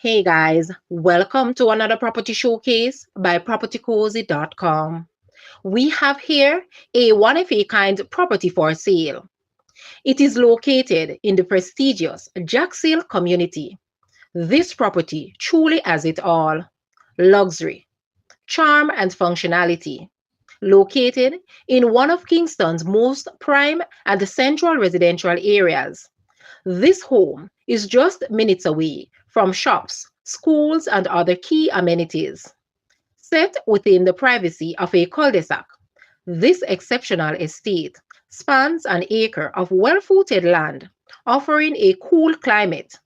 Hey guys, welcome to another property showcase by propertycozy.com. We have here a one of a kind property for sale. It is located in the prestigious Jacksale community. This property truly has it all: luxury, charm, and functionality. Located in one of Kingston's most prime and central residential areas. This home is just minutes away from shops, schools, and other key amenities. Set within the privacy of a cul-de-sac, this exceptional estate spans an acre of well-footed land, offering a cool climate,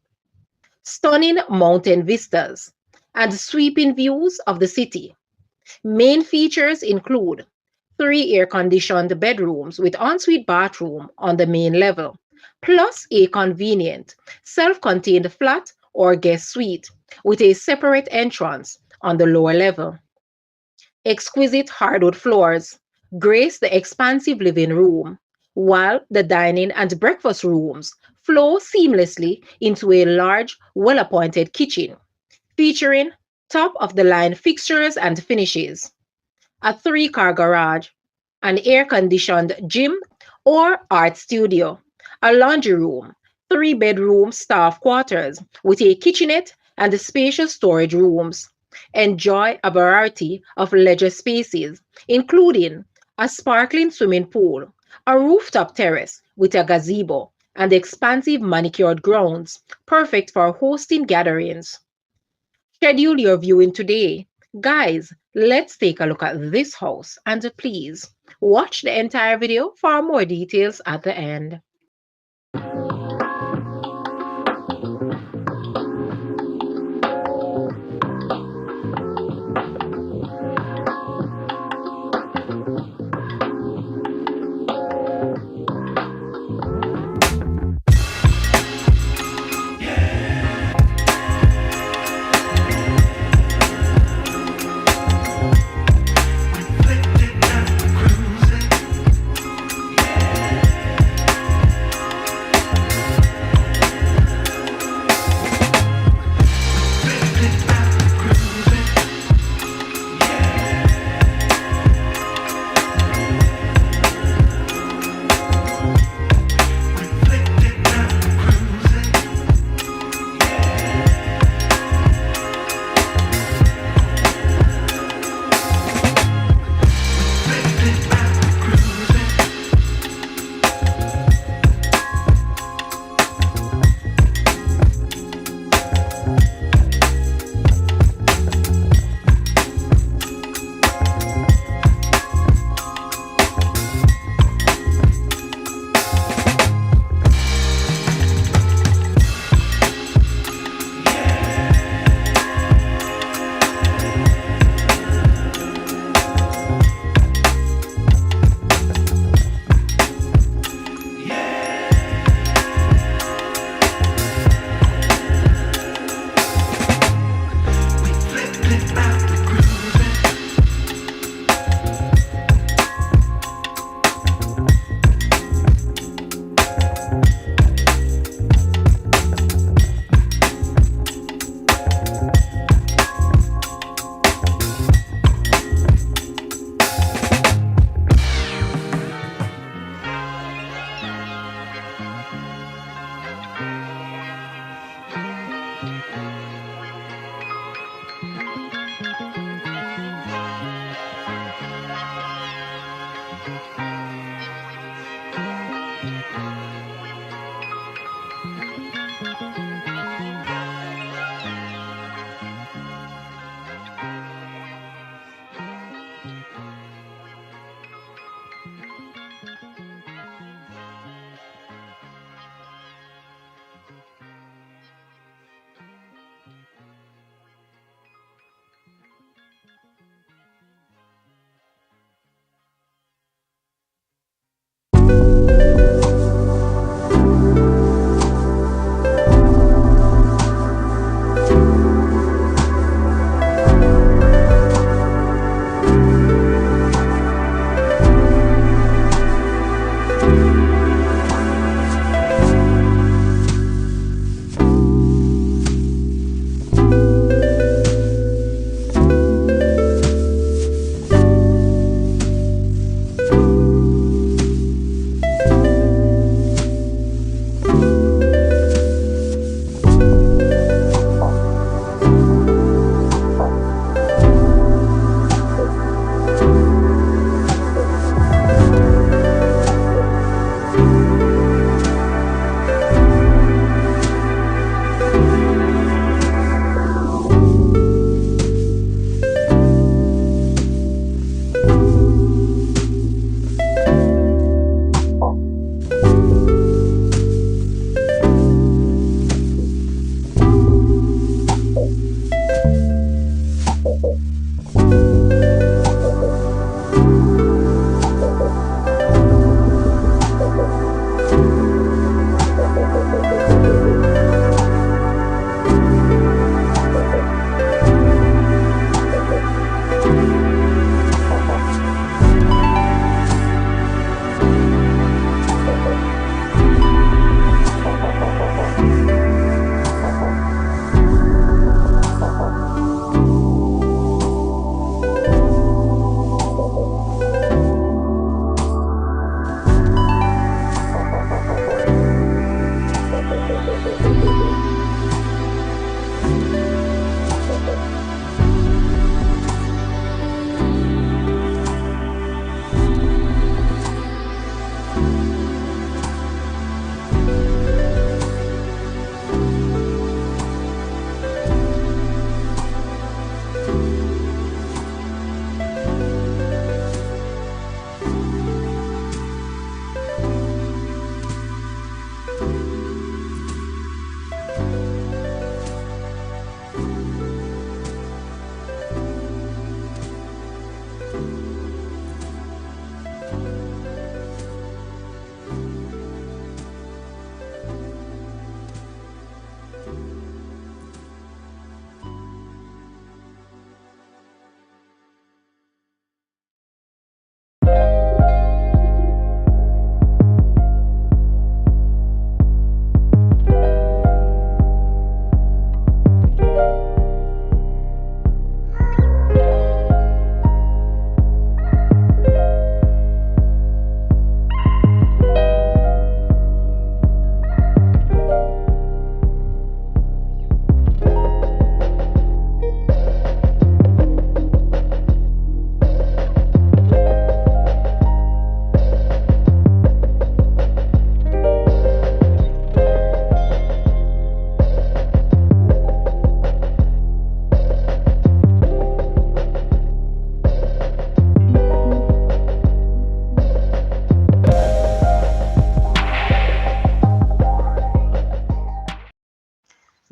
stunning mountain vistas, and sweeping views of the city. Main features include three air-conditioned bedrooms with ensuite bathroom on the main level, plus a convenient, self-contained flat or guest suite with a separate entrance on the lower level. Exquisite hardwood floors grace the expansive living room, while the dining and breakfast rooms flow seamlessly into a large, well-appointed kitchen, featuring top-of-the-line fixtures and finishes, a three-car garage, an air-conditioned gym or art studio, a laundry room, three-bedroom staff quarters with a kitchenette and spacious storage rooms. Enjoy a variety of leisure spaces, including a sparkling swimming pool, a rooftop terrace with a gazebo, and expansive manicured grounds, perfect for hosting gatherings. Schedule your viewing today. Guys, let's take a look at this house and please watch the entire video for more details at the end.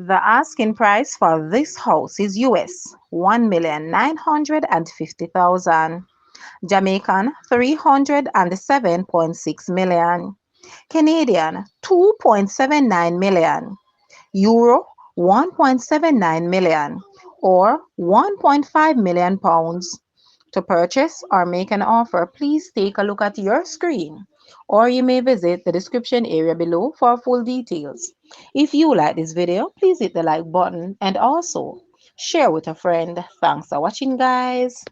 The asking price for this house is US 1,950,000, Jamaican 307.6 million, Canadian 2.79 million, Euro 1.79 million, or 1.5 million pounds. To purchase or make an offer, please take a look at your screen, or you may visit the description area below for full details. If you like this video, please hit the like button and also share with a friend. Thanks for watching, guys.